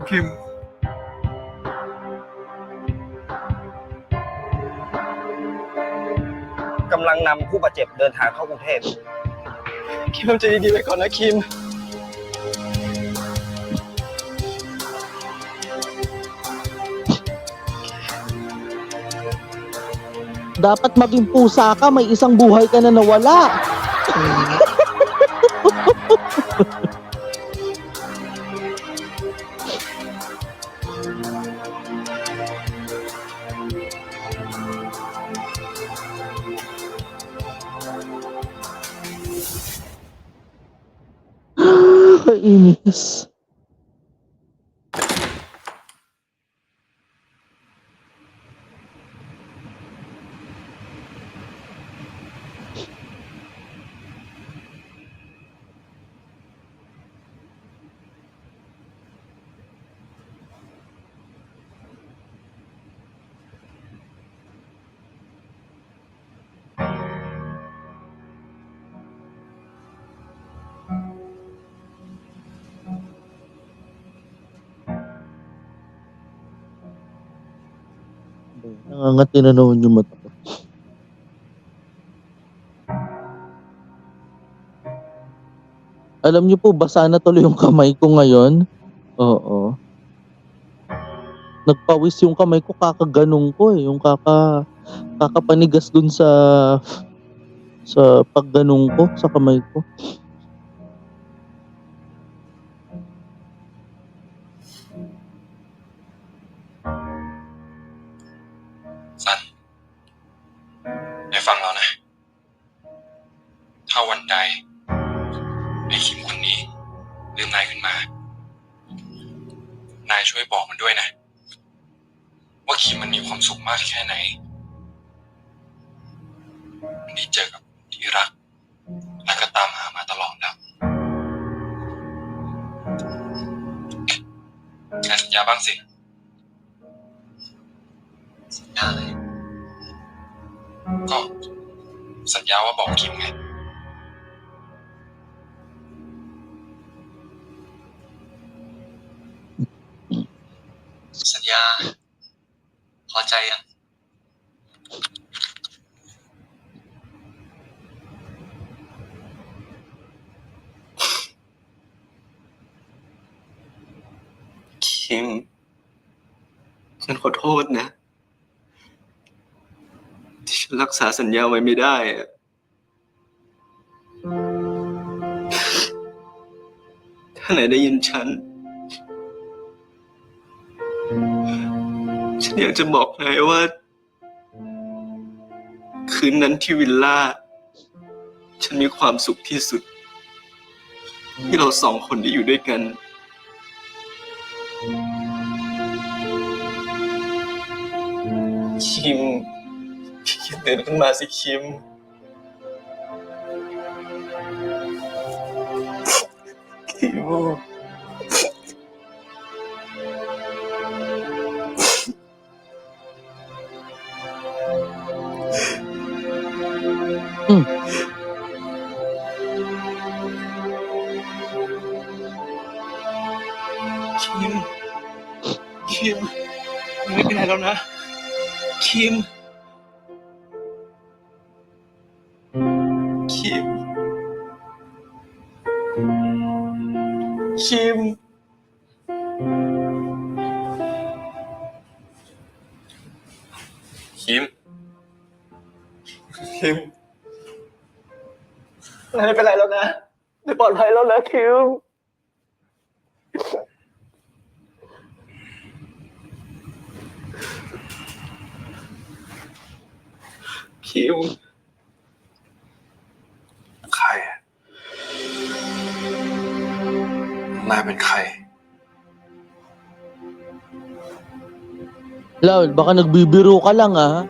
G: คิม
I: กำลังนำผู้บาดเจ็บเดินทางเข้ากรุงเทพ
G: คิมใจดีๆไว้ก่อนนะคิม
A: Dapat maging pusa ka, may isang buhay ka na nawala. Kainis. Nangangati na naman yung mata ko. Alam niyo po, basa na tuloy yung kamay ko ngayon. Oo. Nagpawis yung kamay ko, kakaganong ko eh. Yung kakapanigas dun sa pagganong ko, sa kamay ko.
C: สันนายฟังเรานะ ถ้าวันใดไอ้คิมคนนี้ลืมนายขึ้นมา นายช่วยบอกมันด้วยนะ ว่าคิมมันมีความสุขมากแค่ไหน มันได้เจอกับที่รัก และก็ตามหามาตลอดแล้วนายสัญญาบ้างสิ สัญญาอะไรก็สัญญาว่าบอกคิมไง สัญญา พอใจยังคิม ฉันขอโทษนะ ที่ฉันรักษาสัญญาไว้ไม่ได้อะถ้าไหนได้ยินฉัน ฉันอยากจะบอกนายว่า คืนนั้นที่วิลล่า ฉันมีความสุขที่สุด ที่เราสองคนได้อยู่ด้วยกัน คิมตื่นขึ้นมาสิคิม คิม คิม คิมไม่เป็นไรแล้วนะ คิม คิม คิม คิม คิมไม่เป็นไรแล้วนะไม่ปลอดภัยแล้วนะคิม คิม ใครอะนายเป็นใคร
A: Lol, baka nagbibiro ka lang ah.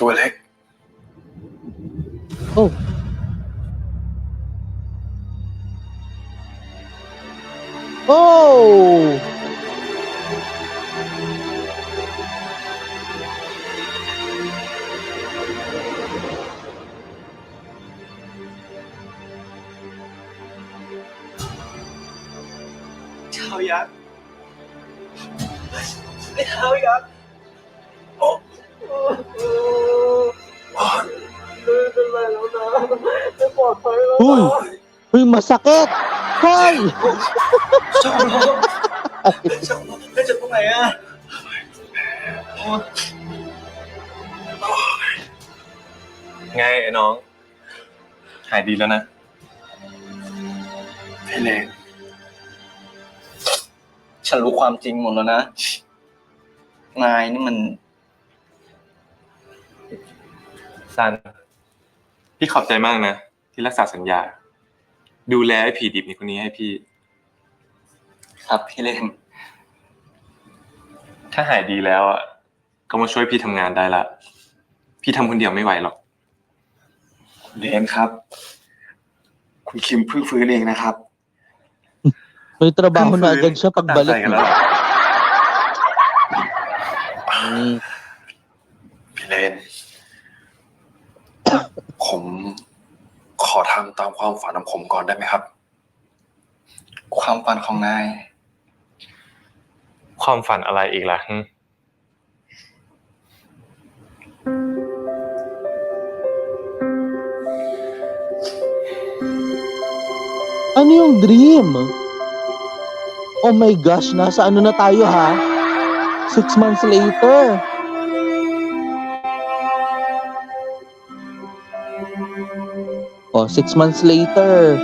C: ตัวเล็ก
A: Oh. Oh!
C: Chàoยักษ์ไอ้เท้ายักษ์โอ้ไม่เป็นไรแล้วนะไม่ปลอดภัยแล้ว
A: Uy! Uy, masakit! Hoy!
C: เจ้าน้องเจ้าน้องได้เจ็บตรงไหนอะไงไอ้น้อง หายดีแล้วนะพี่เลนฉันรู้ความจริงหมดแล้วนะ นายนี่มันซันพี่ขอบใจมากนะ ที่รักษาสัญญา ดูแลไอ้ผีดิบนี่คนนี้ให้พี่ ครับพี่เล่น ถ้าหายดีแล้วอ่ะก็มาช่วยพี่ทำงานได้ละ พี่ทำคนเดียวไม่ไหวหรอกเลนครับ คุณคิมเพิ่งฟื้นเองนะครับ
A: May trabaho na agad siya
C: ก็ตามใจ
A: pagbalik.
C: กันแล้วเหรอพี่เลน ผมขอทำตามความฝันของผมก่อนได้ไหมครับ ความฝันของนาย
D: ความฝันอะไรอีกล่ะ
A: Ano yung dream? Oh my gosh, nasa ano na tayo ha? 6 months later. Oh, 6 months later.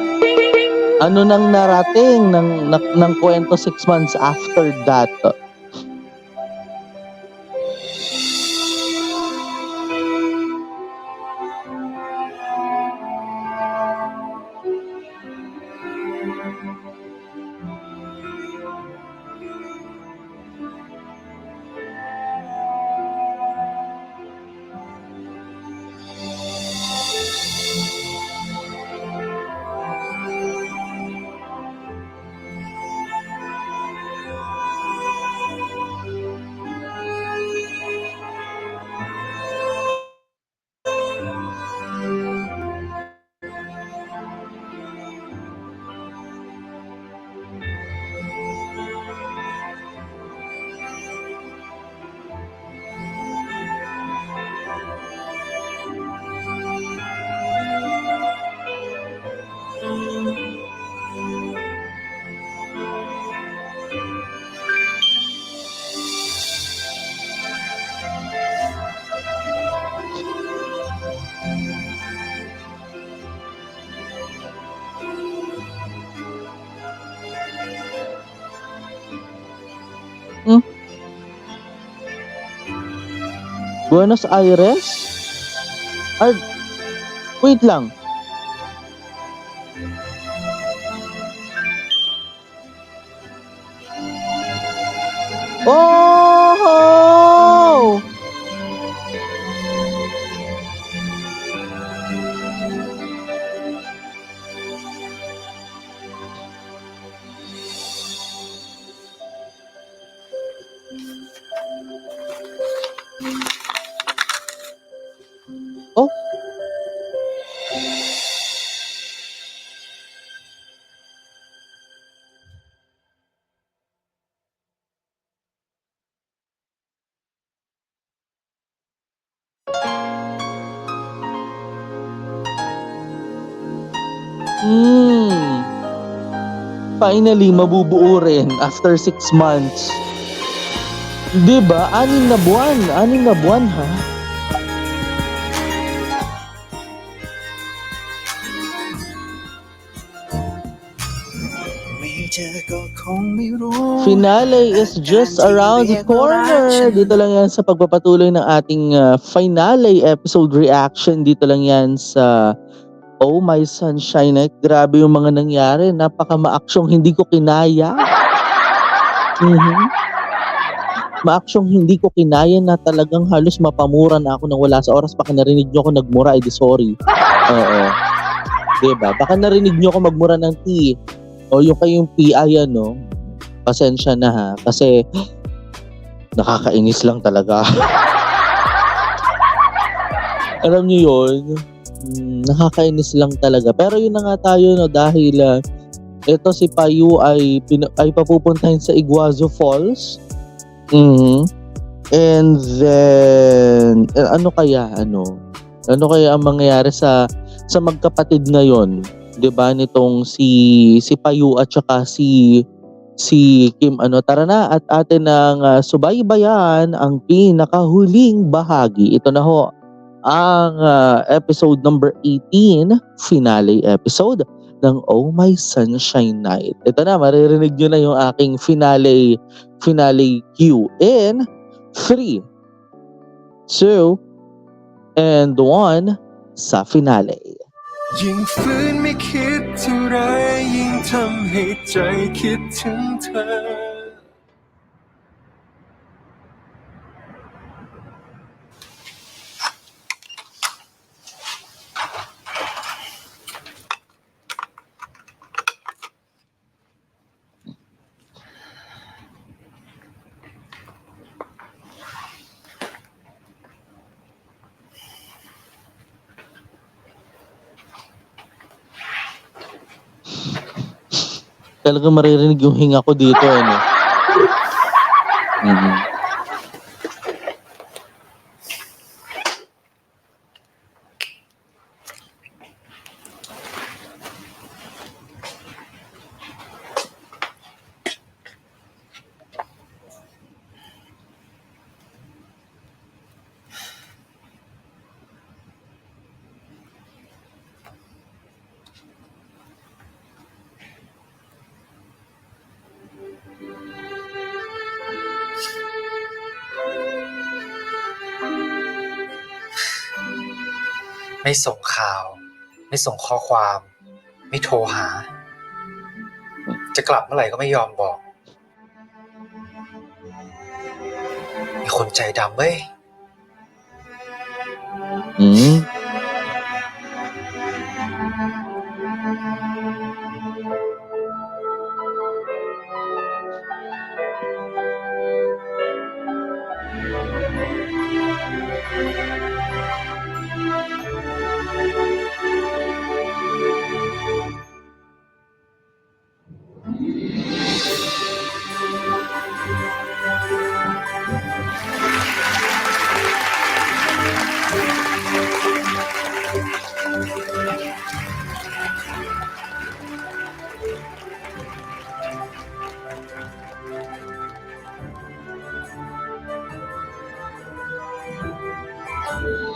A: Ano nang narating ng kwento 6 months after that? Buenos Aires? Ay, wait lang. Oh! Oh. Finally, mabubuo rin after 6 months. Diba? 6 na buwan. 6 na buwan, ha? Finale is just around the corner. Dito lang yan sa pagpapatuloy ng ating finale episode reaction. Dito lang yan sa Oh My Sunshine Night. Grabe yung mga nangyari. Napaka-maaksyong hindi ko kinaya. Maaksyong hindi ko kinaya na talagang halos mapamura na ako nang wala sa oras. Baka narinig nyo ako nagmura, edi sorry. Oo. Diba? Baka narinig nyo ako magmura ng T. O yung kayong PI ano, pasensya na ha. Kasi nakakainis lang talaga. Alam nyo yun? Nakakainis lang talaga. Pero yun na nga tayo no, dahil ito si Payu ay papupuntahin sa Iguazu Falls. And then ano kaya ang mangyayari sa magkapatid na yon, 'di ba, nitong si Payu at saka si Kim. Tara na at atin nang subaybayan ang pinakahuling bahagi. Ito na ho ang episode number 18, finale episode ng Oh My Sunshine Night. Ito na, maririnig nyo na yung aking finale cue in 3, 2, and 1 sa finale.
E: ยิ่งฝืนไม่คิดเท่าไรยิ่งทำให้ใจคิดถึงเธอ
A: Talagang maririnig yung hinga ko dito, ano.
B: ไม่ส่งข่าว ไม่ส่งข้อความ ไม่โทรหา จะกลับเมื่อไหร่ก็ไม่ยอมบอก มีคนใจดำเว้ย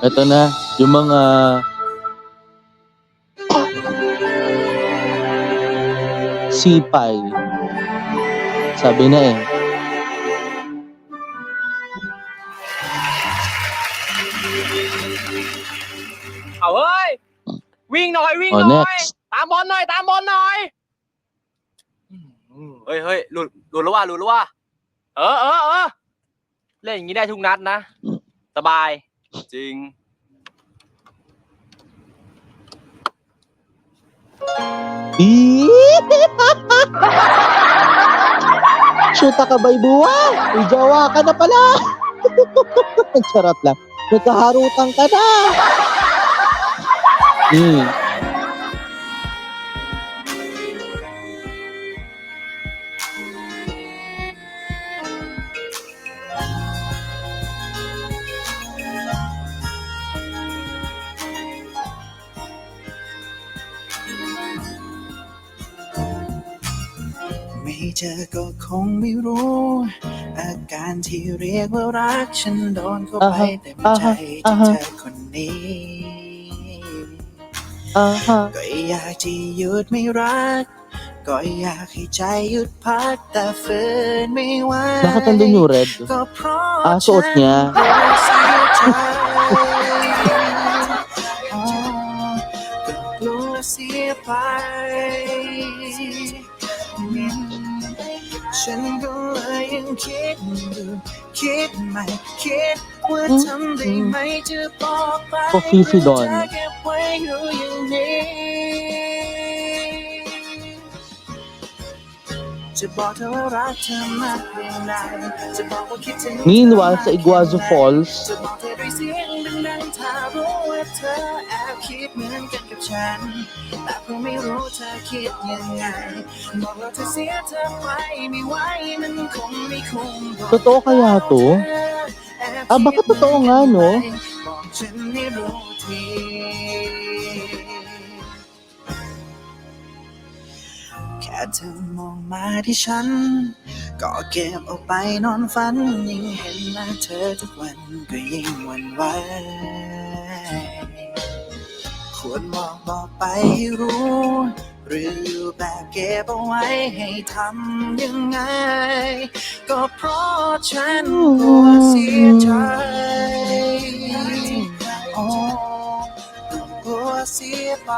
A: Ito na, yung mga sipay. Sabi na eh.
G: เอาเฮ้ย วิ่งหน่อยวิ่ง
A: Oh,
G: หน่อย
A: next.
G: ตามบอลหน่อยตามบอลหน่อยเฮ้ยเฮ้ยหลุดแล้วว่ะหลุดแล้วว่ะเออเล่นอย่างนี้ได้ทุกนัดนะ สบาย จริง
A: Shoota ka ba'y buwa? May jowa ka na pala. Charot lang. Nagkaharutan ka na.
L: ไม่เจอก็คงไม่รู้ อาการที่เรียกว่ารักฉันโดนเข้าไปเต็มใจที่เธอคนนี้ ก็อยากที่หยุดไม่รัก ก็อยากให้ใจหยุดพักแต่ฝืนไม่ไหว
A: Bakit nandun yung red?
L: ก็เพราะ
A: Suot niya.
L: เสียใจก็กลัวเสียไป ฉันก็เลยยังคิดอยู่คิดไม่คิดว่าทำได้ไหมจะบอกไป
A: Fifi doon.
L: จะเก็บไว้อยู่อย่างนี้จะบอกเธอว่ารักเธอมากเพียงใดจะบอกว่าคิดถึง
A: Meanwhile, sa Iguazu Falls,
L: จะบอกเธอด้วยเสียงดังๆถ้ารู้ว่าเธอแอบคิดเหมือนกันกับฉันแต่ก็ไม่รู้เธอคิดยังไงบอกว่าเธอเสียเธอไปไม่ไหวมันคงไม่คุ้ม
A: totoo kaya to? Baka totoo nga, no?
L: บอกฉันให้รู้ทีแค่เธอมองมาที่ฉันก็เก็บเอาไปนอนฝันยิ่งเห็นหน้าเธอทุกวันก็ยิ่งหวั่นไหวควรบอกไปให้รู้หรืออยู่แบบเก็บเอาไว้ให้ทำยังไงก็เพราะฉันกลัวเสียใจกลัวเสียไป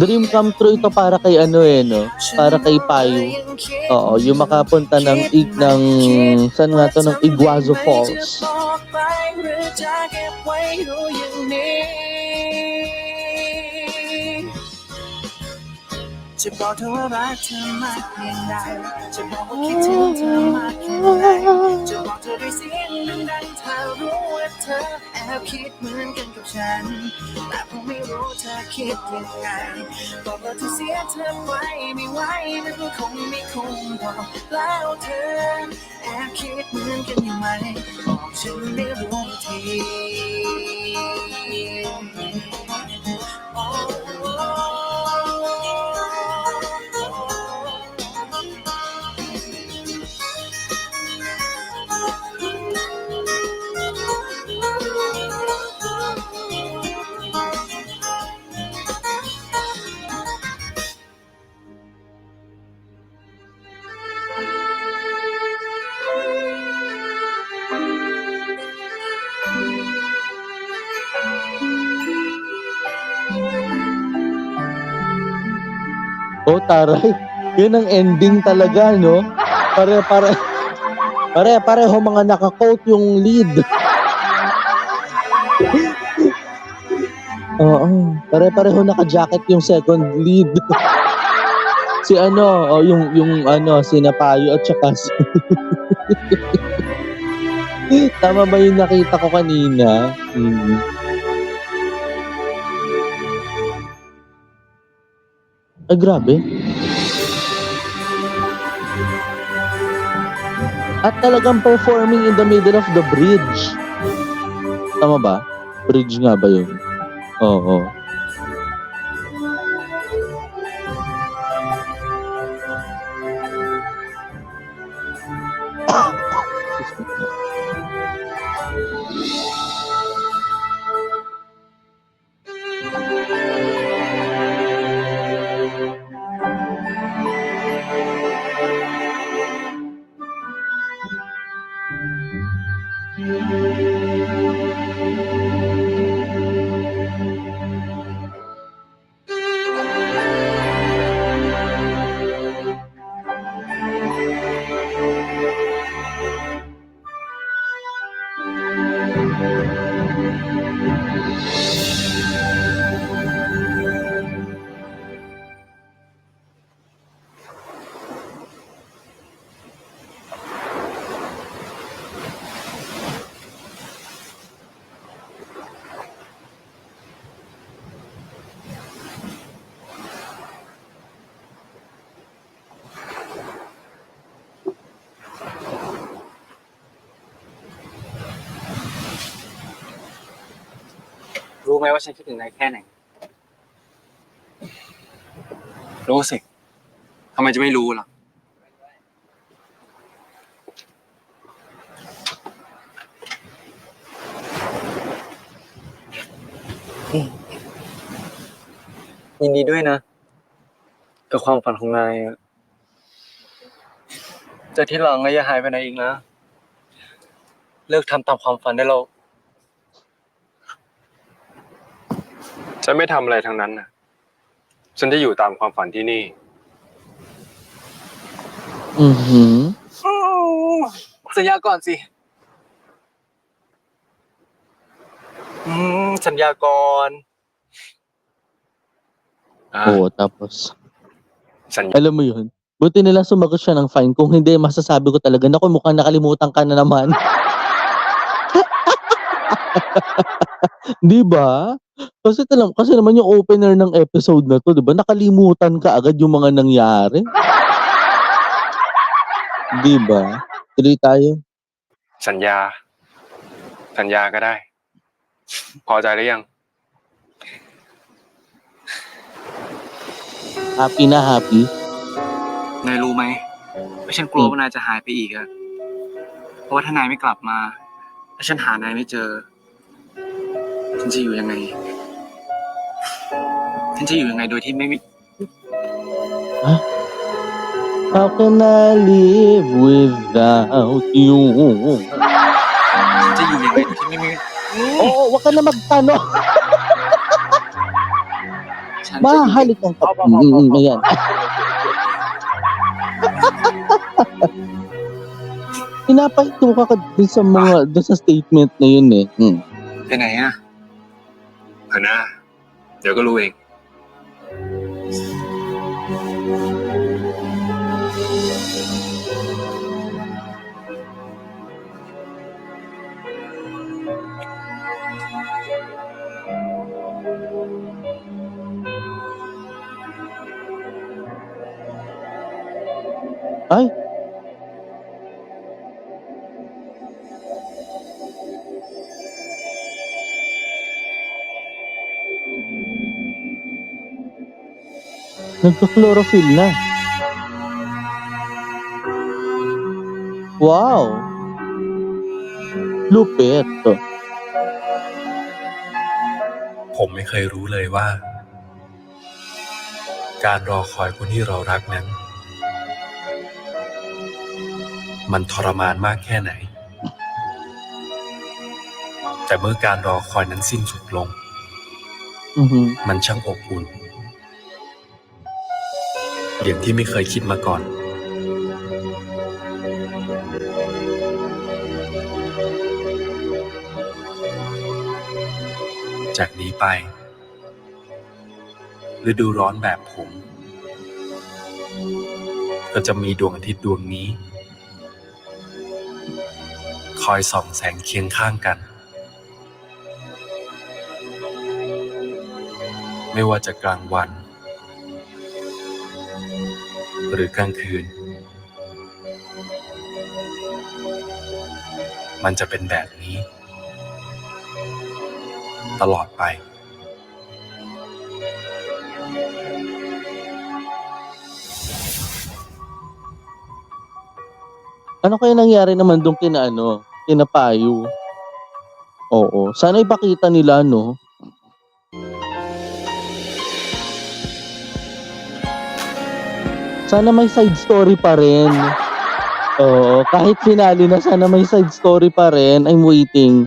A: dream come true ito para kay ano no? Para kay Payo. Oo, yung makapunta ng saan nga to, ng Iguazu Falls. จะบอกเธอว่ารักเธอมากเพียงใดจะบอกว่าคิดถึงเธอมากแค่ไหนจะบอกเธอด้วยเสียงดังๆถ้ารู้ว่าเธอแอบคิดเหมือนกันกับฉันแต่ผมไม่รู้เธอคิดยังไงบอกว่าเธอเสียเธอไปไม่ไหวมันคงไม่คุ้มบอกแล้วเธอแอบคิดเหมือนกันอยู่ไหมบอกฉันได้รู้ที Oh, taray. Yun ang ending talaga, no? Pareho mga naka-quote yung lead. Oo, pareho naka-jacket yung second lead. Si Payo at saka si... Tama ba yung nakita ko kanina? Ay, grabe. At talagang performing in the middle of the bridge. Tama ba? Bridge nga ba yun? Oo.
G: รู้ไหมว่าฉันคิดถึงนายแค่ไหน รู้สิ ทำไมจะไม่รู้ล่ะ ยินดีด้วยนะ กับความฝันของนายอะแต่ที่หลังก็อย่าหายไปไหนอีกนะ เลิกทำตามความฝันได้แล้ว
C: ฉันไม่ทำอะไรทั้งนั้นนะฉันจะอยู่ตามความฝันที่นี่
A: อือหือ
G: สัญญาก่อนสิ สัญญาก่อน
A: Oo, tapos,
C: Saญ-
A: alam mo yun, buti nilang sumagot siya ng fine. Kung hindi, masasabi ko talaga, naku, mukhang nakalimutan ka na naman. Di ba? Kasi naman yung opener ng episode na to, di ba? Nakalimutan ka agad yung mga nangyari. Di ba? Tuloy tayo.
C: สัญญา สัญญาก็ได้ พอใจหรือยัง
A: Happy na happy.
G: นายรู้ไหมว่าฉันกลัวว่านายจะหายไปอีกอะเพราะว่าถ้านายไม่กลับมาแล้วฉันหานายไม่เจอ ฉันจะอยู่ยังไง ฉันจะอยู่ยังไงโดยที่ไม่มี
A: How can I live without you?
G: ฉันจะอยู่ยังไงโดยที่ไม่มี
A: Oo, wag ka na magtanong.
G: ฉันจะอยู่
A: Mahalik ang ayan. Pinapahinto ka dun sa dun sa statement na yun eh.
G: ไปไหนอะ
C: เถอะนะ เดี๋ยวก็รู้เอง
A: Ay, nagka-chlorophyll na. Wow! Lupit.
C: ผมไม่เคยรู้เลยว่า การรอคอยคนที่เรารักนั้น มันทรมานมากแค่ไหน แต่เมื่อการรอคอยนั้นสิ้นสุดลง
A: Mhm.
C: มันช่างอบอุ่นอย่างที่ไม่เคยคิดมาก่อน จากนี้ไป ฤดูร้อนแบบผม ก็จะมีดวงอาทิตย์ดวงนี้ คอยส่องแสงเคียงข้างกัน ไม่ว่าจะกลางวัน หรือกลางคืน มันจะเป็นแบบนี้ ตลอดไป
A: Ano kaya nangyari naman dun kina Payu? Oo, sana ipakita nila, no? Sana may side story pa rin. Oo, kahit finale na, sana may side story pa rin. I'm waiting.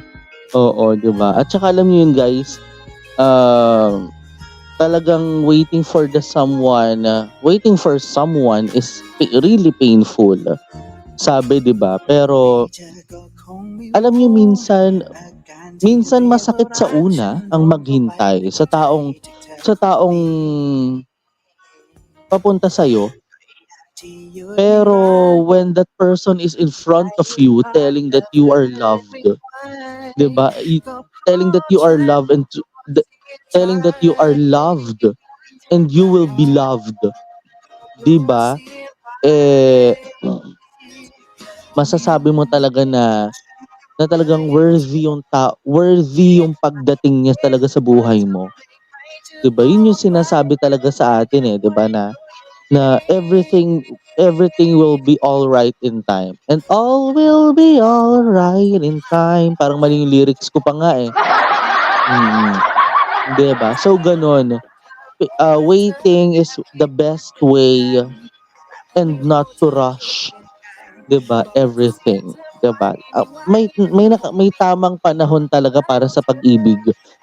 A: Oo, 'di ba? At saka alam niyo yun guys, talagang waiting for someone is really painful. Sabi 'di ba? Pero alam niyo minsan masakit sa una ang maghintay sa taong papunta sa'yo. Pero when that person is in front of you telling that you are loved, 'di ba? Telling that you are loved telling that you are loved and you will be loved, 'di ba? Eh masasabi mo talaga na talagang worthy yung pagdating niya talaga sa buhay mo. 'Di ba? Yun yung sinasabi talaga sa atin 'di ba na everything will be all right in time. And all will be all right in time. Parang mali yung lyrics ko pa nga Mm. 'Di ba? So ganun. Waiting is the best way and not to rush, 'di ba? Everything, 'di ba? May tamang panahon talaga para sa pag-ibig.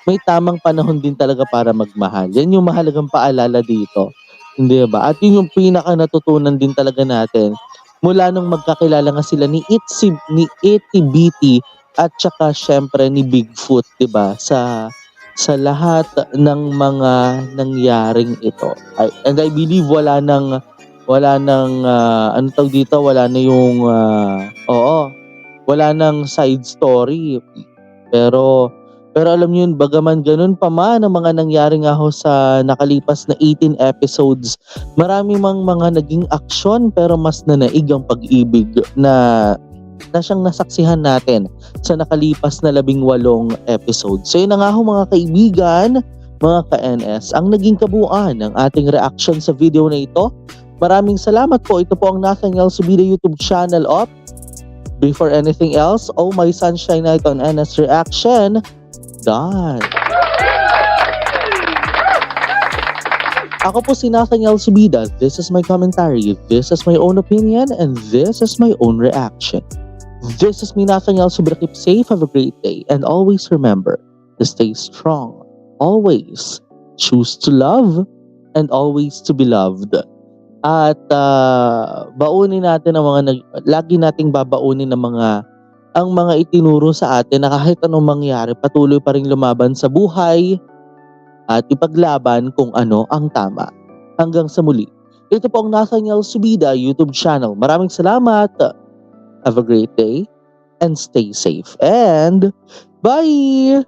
A: May tamang panahon din talaga para magmahal. Yan yung mahalagang paalala dito, 'di ba? At yun yung pinaka natutunan din talaga natin mula nung magkakilala nga sila ni Itty Bitty at saka syempre ni Bigfoot, 'di ba? Sa lahat ng mga nangyaring ito. And I believe wala nang ano tawag dito, wala na yung wala nang side story. Pero alam niyo yun, bagaman ganun pa man ang mga nangyari nga ho sa nakalipas na 18 episodes, marami mang mga naging aksyon pero mas nanaig ang pag-ibig na siyang nasaksihan natin sa nakalipas na 18 episodes. So yun na nga ho mga kaibigan, mga ka-NS, ang naging kabuuan ng ating reaction sa video na ito. Maraming salamat po. Ito po ang Nathaniel Subida YouTube channel of Before anything else, oh my sunshine night on NS Reaction. Done. Ako po si Nathaniel Subida. This is my commentary. This is my own opinion and this is my own reaction. This is me, Nathaniel Subida. Keep safe, have a great day, and always remember to stay strong. Always choose to love and always to be loved. At baunin natin lagi nating babaunin ang mga itinuro sa atin na kahit anong mangyari, patuloy pa rin lumaban sa buhay at ipaglaban kung ano ang tama. Hanggang sa muli. Ito po ang Nathaniel Subida YouTube channel. Maraming salamat. Have a great day and stay safe. And bye!